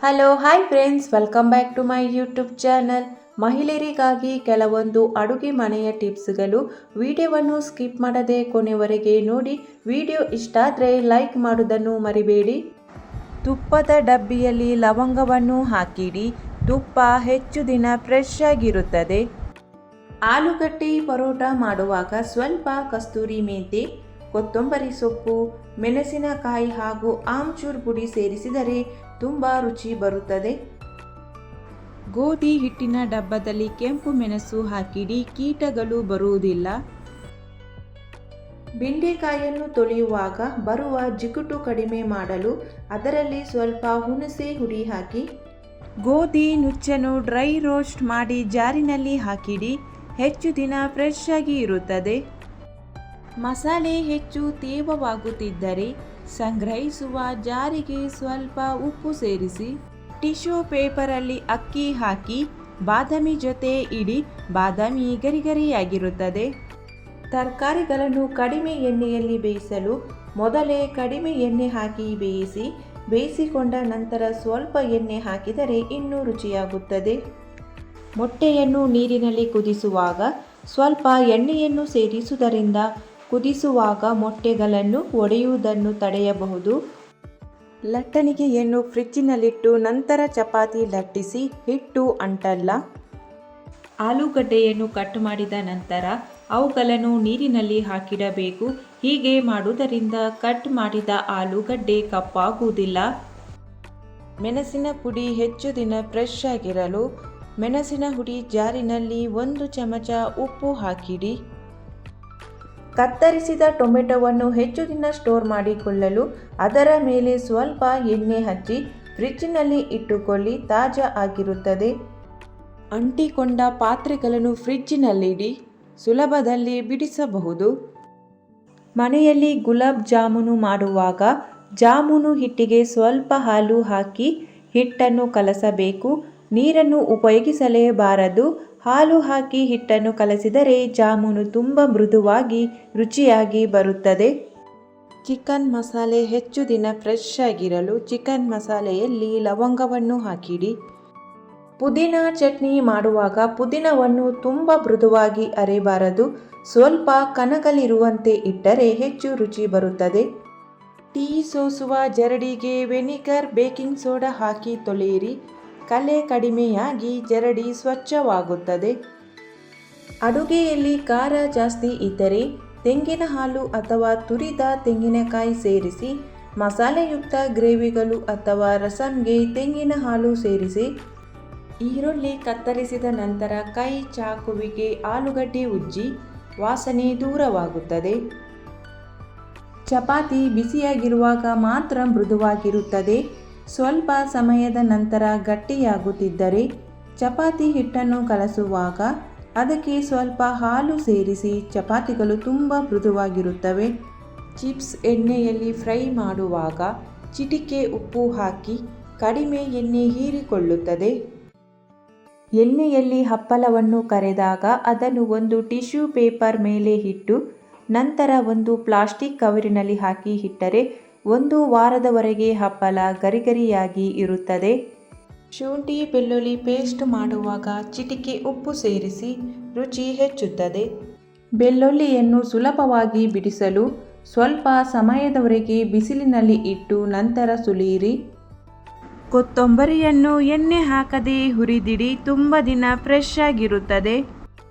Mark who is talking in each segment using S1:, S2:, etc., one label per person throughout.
S1: Hello hi friends, welcome back to my YouTube channel. ಮಹಿಳೆಯರಿಗಾಗಿ ಕೆಲವೊಂದು ಅಡುಗೆ ಮನೆಯ ಟಿಪ್ಸ್ಗಳು. ವಿಡಿಯೋವನ್ನು ಸ್ಕಿಪ್ ಮಾಡದೆ ಕೊನೆವರೆಗೆ ನೋಡಿ. ವಿಡಿಯೋ ಇಷ್ಟ ಆದರೆ ಲೈಕ್ ಮಾಡೋದನ್ನು ಮರಿಬೇಡಿ. ತುಪ್ಪದ ಡಬ್ಬಿಯಲ್ಲಿ ಲವಂಗವನ್ನು ಹಾಕಿಡಿ. ತುಪ್ಪ ಹೆಚ್ಚು ದಿನ ಫ್ರೆಶ್ ಆಗಿರುತ್ತದೆ. ಆಲೂಗಡ್ಡೆ ಪರೋಟ ಮಾಡುವಾಗ ಸ್ವಲ್ಪ ಕಸ್ತೂರಿ ಮೆಂತೆ, ಕೊತ್ತಂಬರಿ ಸೊಪ್ಪು, ಮೆಣಸಿನಕಾಯಿ ಹಾಗೂ ಆಮ್ಚೂರ್ ಪುಡಿ ಸೇರಿಸಿದರೆ ತುಂಬ ರುಚಿ ಬರುತ್ತದೆ. ಗೋಧಿ ಹಿಟ್ಟಿನ ಡಬ್ಬದಲ್ಲಿ ಕೆಂಪು ಮೆಣಸು ಹಾಕಿಡಿ, ಕೀಟಗಳು ಬರುವುದಿಲ್ಲ. ಬೆಂಡೆಕಾಯಿಯನ್ನು ತೊಳೆಯುವಾಗ ಬರುವ ಜಿಗುಟು ಕಡಿಮೆ ಮಾಡಲು ಅದರಲ್ಲಿ ಸ್ವಲ್ಪ ಹುಣಸೆ ಹುಡಿ ಹಾಕಿ. ಗೋಧಿ ನುಚ್ಚನ್ನು ಡ್ರೈ ರೋಸ್ಟ್ ಮಾಡಿ ಜಾರಿನಲ್ಲಿ ಹಾಕಿಡಿ, ಹೆಚ್ಚು ದಿನ ಫ್ರೆಶ್ ಆಗಿ ಇರುತ್ತದೆ. ಮಸಾಲೆ ಹೆಚ್ಚು ತೇವವಾಗುತ್ತಿದ್ದರೆ ಸಂಗ್ರಹಿಸುವ ಜಾರಿಗೆ ಸ್ವಲ್ಪ ಉಪ್ಪು ಸೇರಿಸಿ ಟಿಶ್ಯೂ ಪೇಪರಲ್ಲಿ ಅಕ್ಕಿ ಹಾಕಿ ಬಾದಾಮಿ ಜೊತೆ ಇಡಿ. ಬಾದಾಮಿ ಗರಿಗರಿಯಾಗಿರುತ್ತದೆ. ತರಕಾರಿಗಳನ್ನು ಕಡಿಮೆ ಎಣ್ಣೆಯಲ್ಲಿ ಬೇಯಿಸಲು ಮೊದಲೇ ಕಡಿಮೆ ಎಣ್ಣೆ ಹಾಕಿ ಬೇಯಿಸಿ. ಬೇಯಿಸಿಕೊಂಡ ನಂತರ ಸ್ವಲ್ಪ ಎಣ್ಣೆ ಹಾಕಿದರೆ ಇನ್ನೂ ರುಚಿಯಾಗುತ್ತದೆ. ಮೊಟ್ಟೆಯನ್ನು ನೀರಿನಲ್ಲಿ ಕುದಿಸುವಾಗ ಸ್ವಲ್ಪ ಎಣ್ಣೆಯನ್ನು ಸೇರಿಸುವುದರಿಂದ ಕುದಿಸುವಾಗ ಮೊಟ್ಟೆಗಳನ್ನು ಒಡೆಯುವುದನ್ನು ತಡೆಯಬಹುದು. ಲಟ್ಟಣಿಗೆಯನ್ನು ಫ್ರಿಜ್ಜಿನಲ್ಲಿಟ್ಟು ನಂತರ ಚಪಾತಿ ಲಟ್ಟಿಸಿ ಹಿಟ್ಟು ಅಂಟಲ್ಲ. ಆಲೂಗಡ್ಡೆಯನ್ನು ಕಟ್ ಮಾಡಿದ ನಂತರ ಅವುಗಳನ್ನು ನೀರಿನಲ್ಲಿ ಹಾಕಿಡಬೇಕು. ಹೀಗೆ ಮಾಡುವುದರಿಂದ ಕಟ್ ಮಾಡಿದ ಆಲೂಗಡ್ಡೆ ಕಪ್ಪಾಗುವುದಿಲ್ಲ. ಮೆಣಸಿನ ಪುಡಿ ಹೆಚ್ಚು ದಿನ ಫ್ರೆಶ್ ಆಗಿರಲು ಮೆಣಸಿನ ಹುಡಿ ಜಾರಿನಲ್ಲಿ 1 ಚಮಚ ಉಪ್ಪು ಹಾಕಿಡಿ. ಕತ್ತರಿಸಿದ ಟೊಮೆಟೊವನ್ನು ಹೆಚ್ಚು ದಿನ ಸ್ಟೋರ್ ಮಾಡಿಕೊಳ್ಳಲು ಅದರ ಮೇಲೆ ಸ್ವಲ್ಪ ಎಣ್ಣೆ ಹಚ್ಚಿ ಫ್ರಿಜ್ಜಿನಲ್ಲಿ ಇಟ್ಟುಕೊಳ್ಳಿ, ತಾಜಾ ಆಗಿರುತ್ತದೆ. ಅಂಟಿಕೊಂಡ ಪಾತ್ರೆಗಳನ್ನು ಫ್ರಿಜ್ಜಿನಲ್ಲಿಡಿ, ಸುಲಭದಲ್ಲಿ ಬಿಡಿಸಬಹುದು. ಮನೆಯಲ್ಲಿ ಗುಲಾಬ್ ಜಾಮೂನು ಮಾಡುವಾಗ ಜಾಮೂನು ಹಿಟ್ಟಿಗೆ ಸ್ವಲ್ಪ ಹಾಲು ಹಾಕಿ ಹಿಟ್ಟನ್ನು ಕಲಸಬೇಕು. ನೀರನ್ನು ಉಪಯೋಗಿಸಲೇಬಾರದು. ಹಾಲು ಹಾಕಿ ಹಿಟ್ಟನ್ನು ಕಲಸಿದರೆ ಜಾಮೂನು ತುಂಬ ಮೃದುವಾಗಿ ರುಚಿಯಾಗಿ ಬರುತ್ತದೆ. ಚಿಕನ್ ಮಸಾಲೆ ಹೆಚ್ಚು ದಿನ ಫ್ರೆಶ್ ಆಗಿರಲು ಚಿಕನ್ ಮಸಾಲೆಯಲ್ಲಿ ಲವಂಗವನ್ನು ಹಾಕಿಡಿ. ಪುದೀನ ಚಟ್ನಿ ಮಾಡುವಾಗ ಪುದೀನವನ್ನು ತುಂಬ ಮೃದುವಾಗಿ ಅರೆಯಬಾರದು. ಸ್ವಲ್ಪ ಕನಕಲಿರುವಂತೆ ಇಟ್ಟರೆ ಹೆಚ್ಚು ರುಚಿ ಬರುತ್ತದೆ. ಟೀ ಸೋಸುವ ಜರಡಿಗೆ ವೆನಿಗರ್, ಬೇಕಿಂಗ್ ಸೋಡಾ ಹಾಕಿ ತೊಳೆಯಿರಿ. ಕಲೆ ಕಡಿಮೆಯಾಗಿ ಜರಡಿ ಸ್ವಚ್ಛವಾಗುತ್ತದೆ. ಅಡುಗೆಯಲ್ಲಿ ಖಾರ ಜಾಸ್ತಿ ಇದ್ದರೆ ತೆಂಗಿನ ಹಾಲು ಅಥವಾ ತುರಿದ ತೆಂಗಿನಕಾಯಿ ಸೇರಿಸಿ. ಮಸಾಲೆಯುಕ್ತ ಗ್ರೇವಿಗಳು ಅಥವಾ ರಸಂಗೆ ತೆಂಗಿನ ಹಾಲು ಸೇರಿಸಿ. ಈರುಳ್ಳಿ ಕತ್ತರಿಸಿದ ನಂತರ ಕೈ ಚಾಕುವಿಗೆ ಆಲೂಗಡ್ಡೆ ಉಜ್ಜಿ ವಾಸನೆ ದೂರವಾಗುತ್ತದೆ. ಚಪಾತಿ ಬಿಸಿಯಾಗಿರುವಾಗ ಮಾತ್ರ ಮೃದುವಾಗಿರುತ್ತದೆ. ಸ್ವಲ್ಪ ಸಮಯದ ನಂತರ ಗಟ್ಟಿಯಾಗುತ್ತಿದ್ದರೆ ಚಪಾತಿ ಹಿಟ್ಟನ್ನು ಕಲಸುವಾಗ ಅದಕ್ಕೆ ಸ್ವಲ್ಪ ಹಾಲು ಸೇರಿಸಿ. ಚಪಾತಿಗಳು ತುಂಬ ಮೃದುವಾಗಿರುತ್ತವೆ. ಚಿಪ್ಸ್ ಎಣ್ಣೆಯಲ್ಲಿ ಫ್ರೈ ಮಾಡುವಾಗ ಚಿಟಿಕೆ ಉಪ್ಪು ಹಾಕಿ, ಕಡಿಮೆ ಎಣ್ಣೆ ಹೀರಿಕೊಳ್ಳುತ್ತದೆ. ಎಣ್ಣೆಯಲ್ಲಿ ಹಪ್ಪಳವನ್ನು ಕರೆದಾಗ ಅದನ್ನು ಒಂದು ಟಿಶ್ಯೂ ಪೇಪರ್ ಮೇಲೆ ಇಟ್ಟು ನಂತರ ಒಂದು ಪ್ಲಾಸ್ಟಿಕ್ ಕವರಿನಲ್ಲಿ ಹಾಕಿ ಇಟ್ಟರೆ 1 ವಾರದವರೆಗೆ ಹಪ್ಪಳ ಗರಿಗರಿಯಾಗಿ ಇರುತ್ತದೆ. ಶುಂಠಿ ಬೆಳ್ಳುಳ್ಳಿ ಪೇಸ್ಟ್ ಮಾಡುವಾಗ ಚಿಟಿಕೆ ಉಪ್ಪು ಸೇರಿಸಿ ರುಚಿ ಹೆಚ್ಚುತ್ತದೆ. ಬೆಳ್ಳುಳ್ಳಿಯನ್ನು ಸುಲಭವಾಗಿ ಬಿಡಿಸಲು ಸ್ವಲ್ಪ ಸಮಯದವರೆಗೆ ಬಿಸಿಲಿನಲ್ಲಿ ಇಟ್ಟು ನಂತರ ಸುಲಿಯಿರಿ. ಕೊತ್ತಂಬರಿಯನ್ನು ಎಣ್ಣೆ ಹಾಕದೆ ಹುರಿದಿಡಿ, ತುಂಬ ದಿನ ಫ್ರೆಶ್ ಆಗಿರುತ್ತದೆ.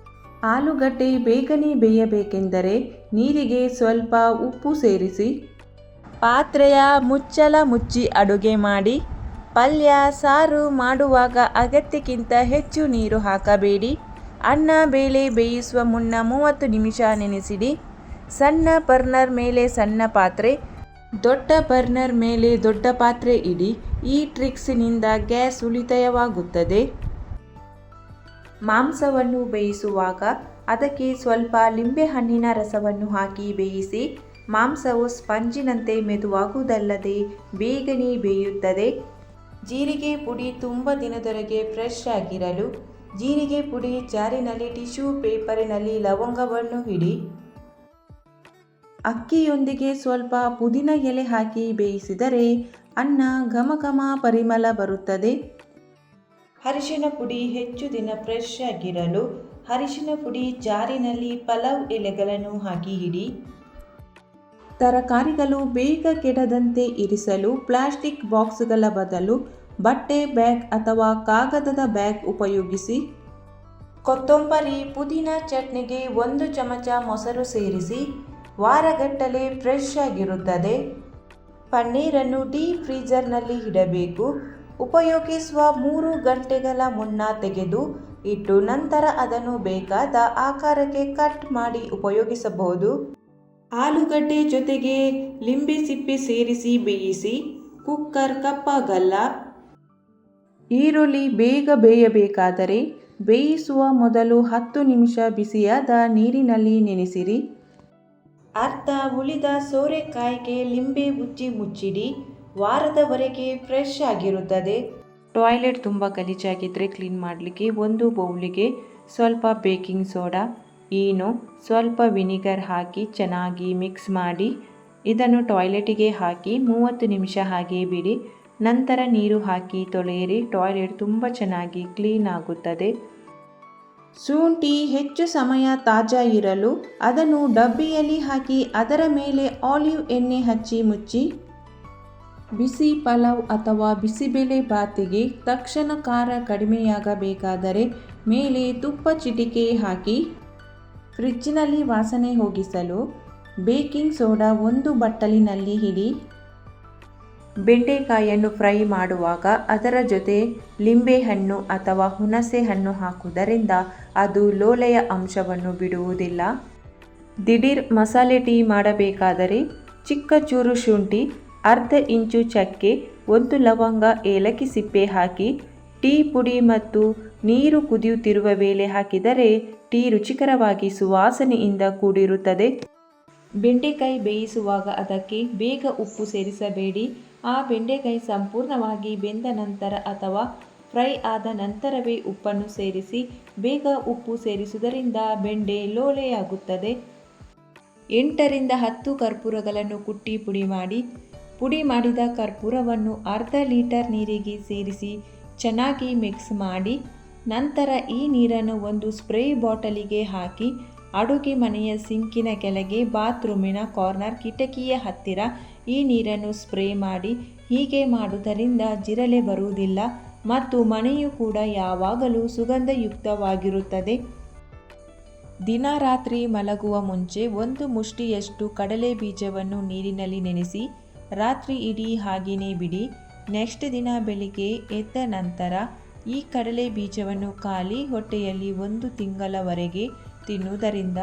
S1: ಆಲೂಗಡ್ಡೆ ಬೇಗನೆ ಬೇಯಬೇಕೆಂದರೆ ನೀರಿಗೆ ಸ್ವಲ್ಪ ಉಪ್ಪು ಸೇರಿಸಿ ಪಾತ್ರೆಯ ಮುಚ್ಚಳ ಮುಚ್ಚಿ ಅಡುಗೆ ಮಾಡಿ. ಪಲ್ಯ ಸಾರು ಮಾಡುವಾಗ ಅಗತ್ಯಕ್ಕಿಂತ ಹೆಚ್ಚು ನೀರು ಹಾಕಬೇಡಿ. ಅನ್ನ ಬೇಳೆ ಬೇಯಿಸುವ ಮುನ್ನ 30 ನಿಮಿಷ ನೆನೆಸಿಡಿ. ಸಣ್ಣ ಬರ್ನರ್ ಮೇಲೆ ಸಣ್ಣ ಪಾತ್ರೆ, ದೊಡ್ಡ ಬರ್ನರ್ ಮೇಲೆ ದೊಡ್ಡ ಪಾತ್ರೆ ಇಡಿ. ಈ ಟ್ರಿಕ್ಸ್ನಿಂದ ಗ್ಯಾಸ್ ಉಳಿತಾಯವಾಗುತ್ತದೆ. ಮಾಂಸವನ್ನು ಬೇಯಿಸುವಾಗ ಅದಕ್ಕೆ ಸ್ವಲ್ಪ ಲಿಂಬೆಹಣ್ಣಿನ ರಸವನ್ನು ಹಾಕಿ ಬೇಯಿಸಿ. ಮಾಂಸವು ಸ್ಪಂಜಿನಂತೆ ಮೆದುವಾಗುವುದಲ್ಲದೆ ಬೇಗನೆ ಬೇಯುತ್ತದೆ. ಜೀರಿಗೆ ಪುಡಿ ತುಂಬ ದಿನದವರೆಗೆ ಫ್ರೆಶ್ ಆಗಿರಲು ಜೀರಿಗೆ ಪುಡಿ ಜಾರಿನಲ್ಲಿ ಟಿಶ್ಯೂ ಪೇಪರಿನಲ್ಲಿ ಲವಂಗವನ್ನು ಇಡಿ. ಅಕ್ಕಿಯೊಂದಿಗೆ ಸ್ವಲ್ಪ ಪುದೀನ ಎಲೆ ಹಾಕಿ ಬೇಯಿಸಿದರೆ ಅನ್ನ ಘಮ ಘಮ ಪರಿಮಳ ಬರುತ್ತದೆ. ಅರಿಶಿನ ಪುಡಿ ಹೆಚ್ಚು ದಿನ ಫ್ರೆಶ್ ಆಗಿರಲು ಅರಿಶಿನ ಪುಡಿ ಜಾರಿನಲ್ಲಿ ಪಲಾವ್ ಎಲೆಗಳನ್ನು ಹಾಕಿ ಇಡಿ. ತರಕಾರಿಗಳು ಬೇಗ ಕೆಡದಂತೆ ಇರಿಸಲು ಪ್ಲಾಸ್ಟಿಕ್ ಬಾಕ್ಸ್ಗಳ ಬದಲು ಬಟ್ಟೆ ಬ್ಯಾಗ್ ಅಥವಾ ಕಾಗದದ ಬ್ಯಾಗ್ ಉಪಯೋಗಿಸಿ. ಕೊತ್ತಂಬರಿ ಪುದೀನ ಚಟ್ನಿಗೆ 1 ಚಮಚ ಮೊಸರು ಸೇರಿಸಿ ವಾರಗಟ್ಟಲೆ ಫ್ರೆಶ್ ಆಗಿರುತ್ತದೆ. ಪನ್ನೀರನ್ನು ಡೀಪ್ ಫ್ರೀಜರ್ನಲ್ಲಿ ಇಡಬೇಕು. ಉಪಯೋಗಿಸುವ 3 ಗಂಟೆಗಳ ಮುನ್ನ ತೆಗೆದು ಇಟ್ಟು ನಂತರ ಅದನ್ನು ಬೇಕಾದ ಆಕಾರಕ್ಕೆ ಕಟ್ ಮಾಡಿ ಉಪಯೋಗಿಸಬಹುದು. ಆಲೂಗಡ್ಡೆ ಜೊತೆಗೆ ಲಿಂಬೆ ಸಿಪ್ಪೆ ಸೇರಿಸಿ ಬೇಯಿಸಿ. ಕುಕ್ಕರ್ ಕಪ್ಪಾಗಲ್ಲ. ಈರುಳ್ಳಿ ಬೇಗ ಬೇಯಬೇಕಾದರೆ ಬೇಯಿಸುವ ಮೊದಲು 10 ನಿಮಿಷ ಬಿಸಿಯಾದ ನೀರಿನಲ್ಲಿ ನೆನೆಸಿರಿ. ಅರ್ಧ ಉಳಿದ ಸೋರೆಕಾಯಿಗೆ ಲಿಂಬೆ ಉಜ್ಜಿ ಮುಚ್ಚಿಡಿ. ವಾರದವರೆಗೆ ಫ್ರೆಶ್ ಆಗಿರುತ್ತದೆ. ಟಾಯ್ಲೆಟ್ ತುಂಬ ಗಲೀಜಾಗಿದ್ದರೆ ಕ್ಲೀನ್ ಮಾಡಲಿಕ್ಕೆ ಒಂದು ಬೌಲಿಗೆ ಸ್ವಲ್ಪ ಬೇಕಿಂಗ್ ಸೋಡಾ, ಈನೋ, ಸ್ವಲ್ಪ ವಿನಿಗರ್ ಹಾಕಿ ಚೆನ್ನಾಗಿ ಮಿಕ್ಸ್ ಮಾಡಿ ಇದನ್ನು ಟಾಯ್ಲೆಟಿಗೆ ಹಾಕಿ 30 ನಿಮಿಷ ಹಾಗೆ ಬಿಡಿ. ನಂತರ ನೀರು ಹಾಕಿ ತೊಳೆಯಿರಿ. ಟಾಯ್ಲೆಟ್ ತುಂಬ ಚೆನ್ನಾಗಿ ಕ್ಲೀನ್ ಆಗುತ್ತದೆ. ಶುಂಠಿ ಹೆಚ್ಚು ಸಮಯ ತಾಜಾ ಇರಲು ಅದನ್ನು ಡಬ್ಬಿಯಲ್ಲಿ ಹಾಕಿ ಅದರ ಮೇಲೆ ಆಲಿವ್ ಎಣ್ಣೆ ಹಚ್ಚಿ ಮುಚ್ಚಿ. ಬಿಸಿ ಪಲಾವ್ ಅಥವಾ ಬಿಸಿಬೇಳೆ ಬಾತಿಗೆ ತಕ್ಷಣ ಖಾರ ಕಡಿಮೆಯಾಗಬೇಕಾದರೆ ಮೇಲೆ ತುಪ್ಪ ಚಿಟಿಕೆ ಹಾಕಿ. ಫ್ರಿಡ್ಜ್ನಲ್ಲಿ ವಾಸನೆ ಹೋಗಿಸಲು ಬೇಕಿಂಗ್ ಸೋಡಾ 1 ಬಟ್ಟಲಿನಲ್ಲಿ ಇಡಿ. ಬೆಂಡೆಕಾಯಿಯನ್ನು ಫ್ರೈ ಮಾಡುವಾಗ ಅದರ ಜೊತೆ ಲಿಂಬೆಹಣ್ಣು ಅಥವಾ ಹುಣಸೆ ಹಣ್ಣು ಹಾಕುವುದರಿಂದ ಅದು ಲೋಳೆಯ ಅಂಶವನ್ನು ಬಿಡುವುದಿಲ್ಲ. ದಿಢೀರ್ ಮಸಾಲೆ ಟೀ ಮಾಡಬೇಕಾದರೆ ಚಿಕ್ಕ ಚೂರು ಶುಂಠಿ, ಅರ್ಧ ಇಂಚು ಚಕ್ಕೆ, 1 ಲವಂಗ, ಏಲಕ್ಕಿ ಸಿಪ್ಪೆ ಹಾಕಿ ಟೀ ಪುಡಿ ಮತ್ತು ನೀರು ಕುದಿಯುತ್ತಿರುವ ವೇಳೆ ಹಾಕಿದರೆ ಟೀ ರುಚಿಕರವಾಗಿ ಸುವಾಸನೆಯಿಂದ ಕೂಡಿರುತ್ತದೆ. ಬೆಂಡೆಕಾಯಿ ಬೇಯಿಸುವಾಗ ಅದಕ್ಕೆ ಬೇಗ ಉಪ್ಪು ಸೇರಿಸಬೇಡಿ. ಆ ಬೆಂಡೆಕಾಯಿ ಸಂಪೂರ್ಣವಾಗಿ ಬೆಂದ ನಂತರ ಅಥವಾ ಫ್ರೈ ಆದ ನಂತರವೇ ಉಪ್ಪನ್ನು ಸೇರಿಸಿ. ಬೇಗ ಉಪ್ಪು ಸೇರಿಸುವುದರಿಂದ ಬೆಂಡೆ ಲೋಳೆಯಾಗುತ್ತದೆ. 8 ರಿಂದ 10 ಕರ್ಪೂರಗಳನ್ನು ಕುಟ್ಟಿ ಪುಡಿ ಮಾಡಿ. ಪುಡಿ ಮಾಡಿದ ಕರ್ಪೂರವನ್ನು ಅರ್ಧ ಲೀಟರ್ ನೀರಿಗೆ ಸೇರಿಸಿ ಚೆನ್ನಾಗಿ ಮಿಕ್ಸ್ ಮಾಡಿ. ನಂತರ ಈ ನೀರನ್ನು ಒಂದು ಸ್ಪ್ರೇ ಬಾಟಲಿಗೆ ಹಾಕಿ ಅಡುಗೆ ಮನೆಯ ಸಿಂಕಿನ ಕೆಳಗೆ, ಬಾತ್ರೂಮಿನ ಕಾರ್ನರ್, ಕಿಟಕಿಯ ಹತ್ತಿರ ಈ ನೀರನ್ನು ಸ್ಪ್ರೇ ಮಾಡಿ. ಹೀಗೆ ಮಾಡುವುದರಿಂದ ಜಿರಳೆ ಬರುವುದಿಲ್ಲ ಮತ್ತು ಮನೆಯು ಕೂಡ ಯಾವಾಗಲೂ ಸುಗಂಧಯುಕ್ತವಾಗಿರುತ್ತದೆ. ದಿನ ರಾತ್ರಿ ಮಲಗುವ ಮುಂಚೆ 1 ಮುಷ್ಟಿಯಷ್ಟು ಕಡಲೆ ಬೀಜವನ್ನು ನೀರಿನಲ್ಲಿ ನೆನೆಸಿ ರಾತ್ರಿ ಇಡೀ ಹಾಗೆಯೇ ಬಿಡಿ. ನೆಕ್ಸ್ಟ್ ದಿನ ಬೆಳಿಗ್ಗೆ ಎದ್ದ ನಂತರ ಈ ಕಡಲೆ ಬೀಜವನ್ನು ಖಾಲಿ ಹೊಟ್ಟೆಯಲ್ಲಿ 1 ತಿಂಗಳವರೆಗೆ ತಿನ್ನುವುದರಿಂದ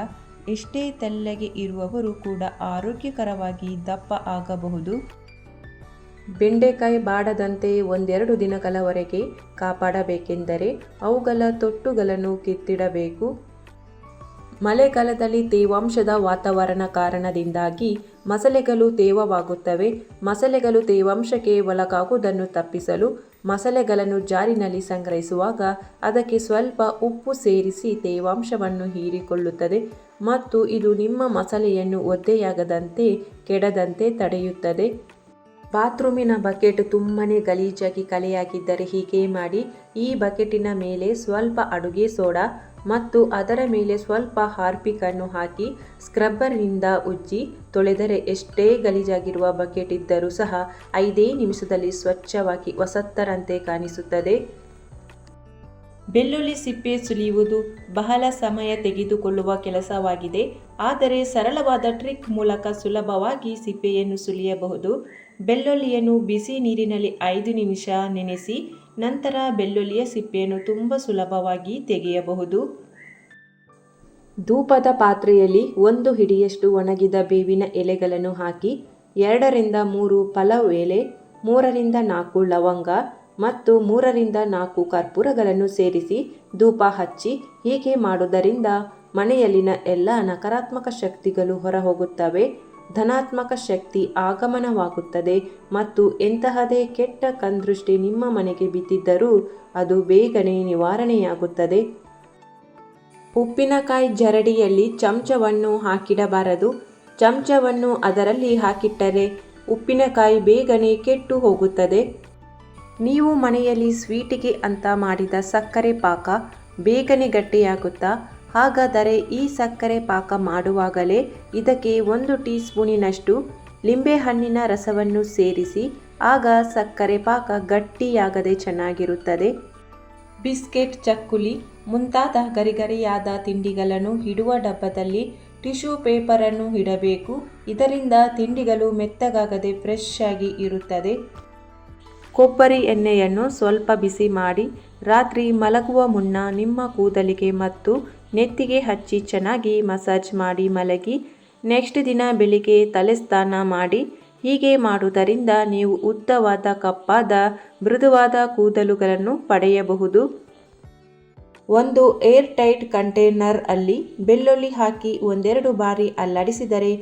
S1: ಎಷ್ಟೇ ತೆಳ್ಳಗೆ ಇರುವವರು ಕೂಡ ಆರೋಗ್ಯಕರವಾಗಿ ದಪ್ಪ ಆಗಬಹುದು. ಬೆಂಡೆಕಾಯಿ ಬಾಡದಂತೆ 1-2 ದಿನಗಳವರೆಗೆ ಕಾಪಾಡಬೇಕೆಂದರೆ ಅವುಗಳ ತೊಟ್ಟುಗಳನ್ನು ಕಿತ್ತಿಡಬೇಕು. ಮಳೆಗಾಲದಲ್ಲಿ ತೇವಾಂಶದ ವಾತಾವರಣ ಕಾರಣದಿಂದಾಗಿ ಮಸಾಲೆಗಳು ತೇವವಾಗುತ್ತವೆ. ಮಸಾಲೆಗಳು ತೇವಾಂಶಕ್ಕೆ ಒಳಗಾಗುವುದನ್ನು ತಪ್ಪಿಸಲು ಮಸಾಲೆಗಳನ್ನು ಜಾರಿನಲ್ಲಿ ಸಂಗ್ರಹಿಸುವಾಗ ಅದಕ್ಕೆ ಸ್ವಲ್ಪ ಉಪ್ಪು ಸೇರಿಸಿ ತೇವಾಂಶವನ್ನು ಹೀರಿಕೊಳ್ಳುತ್ತದೆ ಮತ್ತು ಇದು ನಿಮ್ಮ ಮಸಾಲೆಯನ್ನು ಒದ್ದೆಯಾಗದಂತೆ ಕೆಡದಂತೆ ತಡೆಯುತ್ತದೆ. ಬಾತ್ರೂಮಿನ ಬಕೆಟ್ ತುಂಬನೇ ಗಲೀಜಾಗಿ ಕಲೆಯಾಗಿದ್ದರೆ ಹೀಗೆ ಮಾಡಿ. ಈ ಬಕೆಟಿನ ಮೇಲೆ ಸ್ವಲ್ಪ ಅಡುಗೆ ಸೋಡಾ ಮತ್ತು ಅದರ ಮೇಲೆ ಸ್ವಲ್ಪ ಹಾರ್ಪಿಕ್ ಅನ್ನು ಹಾಕಿ ಸ್ಕ್ರಬ್ಬರ್ನಿಂದ ಉಜ್ಜಿ ತೊಳೆದರೆ ಎಷ್ಟೇ ಗಲೀಜಾಗಿರುವ ಬಕೆಟ್ ಇದ್ದರೂ ಸಹ 5 ನಿಮಿಷದಲ್ಲಿ ಸ್ವಚ್ಛವಾಗಿ ಹೊಸತರಂತೆ ಕಾಣಿಸುತ್ತದೆ. ಬೆಳ್ಳುಳ್ಳಿ ಸಿಪ್ಪೆ ಸುಲಿಯುವುದು ಬಹಳ ಸಮಯ ತೆಗೆದುಕೊಳ್ಳುವ ಕೆಲಸವಾಗಿದೆ. ಆದರೆ ಸರಳವಾದ ಟ್ರಿಕ್ ಮೂಲಕ ಸುಲಭವಾಗಿ ಸಿಪ್ಪೆಯನ್ನು ಸುಲಿಯಬಹುದು. ಬೆಳ್ಳುಳ್ಳಿಯನ್ನು ಬಿಸಿ ನೀರಿನಲ್ಲಿ 5 ನಿಮಿಷ ನೆನೆಸಿ ನಂತರ ಬೆಳ್ಳುಳ್ಳಿಯ ಸಿಪ್ಪೆಯನ್ನು ತುಂಬ ಸುಲಭವಾಗಿ ತೆಗೆಯಬಹುದು. ಧೂಪದ ಪಾತ್ರೆಯಲ್ಲಿ 1 ಹಿಡಿಯಷ್ಟು ಒಣಗಿದ ಬೇವಿನ ಎಲೆಗಳನ್ನು ಹಾಕಿ 2 ರಿಂದ 3 ಪಲಾವ್ ಎಲೆ, 3 ರಿಂದ 4 ಲವಂಗ ಮತ್ತು 3 ರಿಂದ 4 ಕರ್ಪೂರಗಳನ್ನು ಸೇರಿಸಿ ಧೂಪ ಹಚ್ಚಿ. ಹೀಗೆ ಮಾಡುವುದರಿಂದ ಮನೆಯಲ್ಲಿನ ಎಲ್ಲ ನಕಾರಾತ್ಮಕ ಶಕ್ತಿಗಳು ಹೊರಹೋಗುತ್ತವೆ, ಧನಾತ್ಮಕ ಶಕ್ತಿ ಆಗಮನವಾಗುತ್ತದೆ ಮತ್ತು ಎಂತಹದೇ ಕೆಟ್ಟ ಕಣ್ದೃಷ್ಟಿ ನಿಮ್ಮ ಮನೆಗೆ ಬಿದ್ದಿದ್ದರೂ ಅದು ಬೇಗನೆ ನಿವಾರಣೆಯಾಗುತ್ತದೆ. ಉಪ್ಪಿನಕಾಯಿ ಜರಡಿಯಲ್ಲಿ ಚಮಚವನ್ನು ಹಾಕಿಡಬಾರದು. ಚಮಚವನ್ನು ಅದರಲ್ಲಿ ಹಾಕಿಟ್ಟರೆ ಉಪ್ಪಿನಕಾಯಿ ಬೇಗನೆ ಕೆಟ್ಟು ಹೋಗುತ್ತದೆ. ನೀವು ಮನೆಯಲ್ಲಿ ಸ್ವೀಟಿಗೆ ಅಂತ ಮಾಡಿದ ಸಕ್ಕರೆ ಪಾಕ ಬೇಗನೆ ಗಟ್ಟಿಯಾಗುತ್ತಾ? ಹಾಗಾದರೆ ಈ ಸಕ್ಕರೆ ಪಾಕ ಮಾಡುವಾಗಲೇ ಇದಕ್ಕೆ 1 ಟೀ ಸ್ಪೂನಿನಷ್ಟು ಲಿಂಬೆಹಣ್ಣಿನ ರಸವನ್ನು ಸೇರಿಸಿ. ಆಗ ಸಕ್ಕರೆ ಪಾಕ ಗಟ್ಟಿಯಾಗದೆ ಚೆನ್ನಾಗಿರುತ್ತದೆ. ಬಿಸ್ಕೆಟ್, ಚಕ್ಕುಲಿ ಮುಂತಾದ ಗರಿಗರಿಯಾದ ತಿಂಡಿಗಳನ್ನು ಇಡುವ ಡಬ್ಬದಲ್ಲಿ ಟಿಶ್ಯೂ ಪೇಪರನ್ನು ಇಡಬೇಕು. ಇದರಿಂದ ತಿಂಡಿಗಳು ಮೆತ್ತಗಾಗದೆ ಫ್ರೆಶ್ ಆಗಿ ಇರುತ್ತದೆ. ಕೊಬ್ಬರಿ ಎಣ್ಣೆಯನ್ನು ಸ್ವಲ್ಪ ಬಿಸಿ ಮಾಡಿ ರಾತ್ರಿ ಮಲಗುವ ಮುನ್ನ ನಿಮ್ಮ ಕೂದಲಿಗೆ ಮತ್ತು ನೆತ್ತಿಗೆ ಹಚ್ಚಿ ಚೆನ್ನಾಗಿ ಮಸಾಜ್ ಮಾಡಿ ಮಲಗಿ. ನೆಕ್ಸ್ಟ್ ದಿನ ಬೆಳಿಗ್ಗೆ ತಲೆ ಸ್ನಾನ ಮಾಡಿ. ಹೀಗೆ ಮಾಡುವುದರಿಂದ ನೀವು ಉದ್ದವಾದ ಕಪ್ಪಾದ ಮೃದುವಾದ ಕೂದಲುಗಳನ್ನು ಪಡೆಯಬಹುದು. ಒಂದು ಏರ್ ಟೈಟ್ ಕಂಟೈನರ್ ಅಲ್ಲಿ ಬೆಳ್ಳುಳ್ಳಿ ಹಾಕಿ ಒಂದೆರಡು ಬಾರಿ ಅಲ್ಲಾಡಿಸಿದರೆ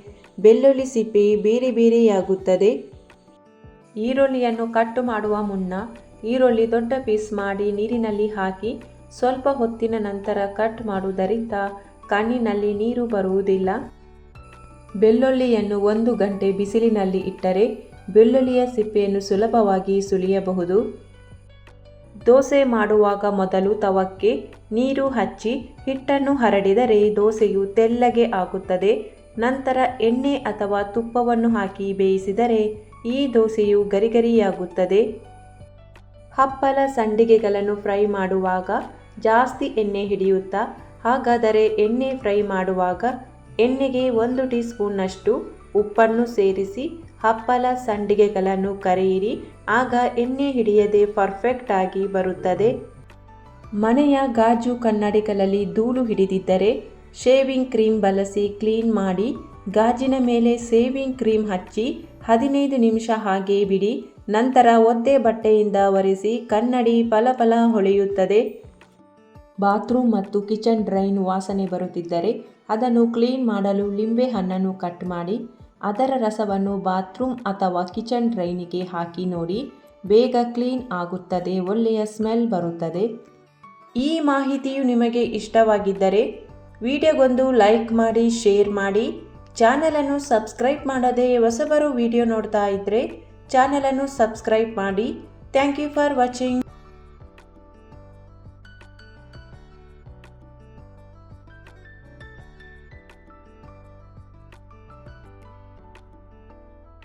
S1: ಬೆಳ್ಳುಳ್ಳಿ ಸಿಪ್ಪೆ ಬೇರೆ ಬೇರೆಯಾಗುತ್ತದೆ. ಈರುಳ್ಳಿಯನ್ನು ಕಟ್ ಮಾಡುವ ಮುನ್ನ ಈರುಳ್ಳಿ ದೊಡ್ಡ ಪೀಸ್ ಮಾಡಿ ನೀರಿನಲ್ಲಿ ಹಾಕಿ ಸ್ವಲ್ಪ ಹೊತ್ತಿನ ನಂತರ ಕಟ್ ಮಾಡುವುದರಿಂದ ಕಣ್ಣಿನಲ್ಲಿ ನೀರು ಬರುವುದಿಲ್ಲ. ಬೆಳ್ಳುಳ್ಳಿಯನ್ನು 1 ಗಂಟೆ ಬಿಸಿಲಿನಲ್ಲಿ ಇಟ್ಟರೆ ಬೆಳ್ಳುಳ್ಳಿಯ ಸಿಪ್ಪೆಯನ್ನು ಸುಲಭವಾಗಿ ಸುಲಿಯಬಹುದು. ದೋಸೆ ಮಾಡುವಾಗ ಮೊದಲು ತವಕ್ಕೆ ನೀರು ಹಚ್ಚಿ ಹಿಟ್ಟನ್ನು ಹರಡಿದರೆ ದೋಸೆಯು ತೆಳ್ಳಗೆ ಆಗುತ್ತದೆ. ನಂತರ ಎಣ್ಣೆ ಅಥವಾ ತುಪ್ಪವನ್ನು ಹಾಕಿ ಬೇಯಿಸಿದರೆ ಈ ದೋಸೆಯು ಗರಿಗರಿಯಾಗುತ್ತದೆ. ಹಪ್ಪಳ ಸಂಡಿಗೆಗಳನ್ನು ಫ್ರೈ ಮಾಡುವಾಗ ಜಾಸ್ತಿ ಎಣ್ಣೆ ಹಿಡಿಯುತ್ತಾ? ಹಾಗಾದರೆ ಎಣ್ಣೆ ಫ್ರೈ ಮಾಡುವಾಗ ಎಣ್ಣೆಗೆ 1 ಟೀ ಸ್ಪೂನ್ನಷ್ಟು ಉಪ್ಪನ್ನು ಸೇರಿಸಿ ಹಪ್ಪಳ ಸಂಡಿಗೆಗಳನ್ನು ಕರಿಯಿರಿ. ಆಗ ಎಣ್ಣೆ ಹಿಡಿಯದೆ ಪರ್ಫೆಕ್ಟ್ ಆಗಿ ಬರುತ್ತದೆ. ಮನೆಯ ಗಾಜು ಕನ್ನಡಿಗಳಲ್ಲಿ ಧೂಳು ಹಿಡಿದಿದ್ದರೆ ಶೇವಿಂಗ್ ಕ್ರೀಮ್ ಬಳಸಿ ಕ್ಲೀನ್ ಮಾಡಿ. ಗಾಜಿನ ಮೇಲೆ ಶೇವಿಂಗ್ ಕ್ರೀಮ್ ಹಚ್ಚಿ 15 ನಿಮಿಷ ಹಾಗೆ ಬಿಡಿ. ನಂತರ ಒದ್ದೆ ಬಟ್ಟೆಯಿಂದ ಒರೆಸಿ. ಕನ್ನಡಿ ಫಲಫಲ ಹೊಳೆಯುತ್ತದೆ. ಬಾತ್ರೂಮ್ ಮತ್ತು ಕಿಚನ್ ಡ್ರೈನ್ ವಾಸನೆ ಬರುತ್ತಿದ್ದರೆ ಅದನ್ನು ಕ್ಲೀನ್ ಮಾಡಲು ಲಿಂಬೆ ಹಣ್ಣನ್ನು ಕಟ್ ಮಾಡಿ ಅದರ ರಸವನ್ನು ಬಾತ್ರೂಮ್ ಅಥವಾ ಕಿಚನ್ ಡ್ರೈನಿಗೆ ಹಾಕಿ ನೋಡಿ. ಬೇಗ ಕ್ಲೀನ್ ಆಗುತ್ತದೆ, ಒಳ್ಳೆಯ ಸ್ಮೆಲ್ ಬರುತ್ತದೆ. ಈ ಮಾಹಿತಿಯು ನಿಮಗೆ ಇಷ್ಟವಾಗಿದ್ದರೆ ವಿಡಿಯೋಗೊಂದು ಲೈಕ್ ಮಾಡಿ, ಶೇರ್ ಮಾಡಿ. ಚಾನಲನ್ನು ಸಬ್ಸ್ಕ್ರೈಬ್ ಮಾಡದೆ ಹೊಸಬರು ವಿಡಿಯೋ ನೋಡ್ತಾ ಇದ್ದರೆ ಚಾನಲನ್ನು ಸಬ್ಸ್ಕ್ರೈಬ್ ಮಾಡಿ. Thank you for watching.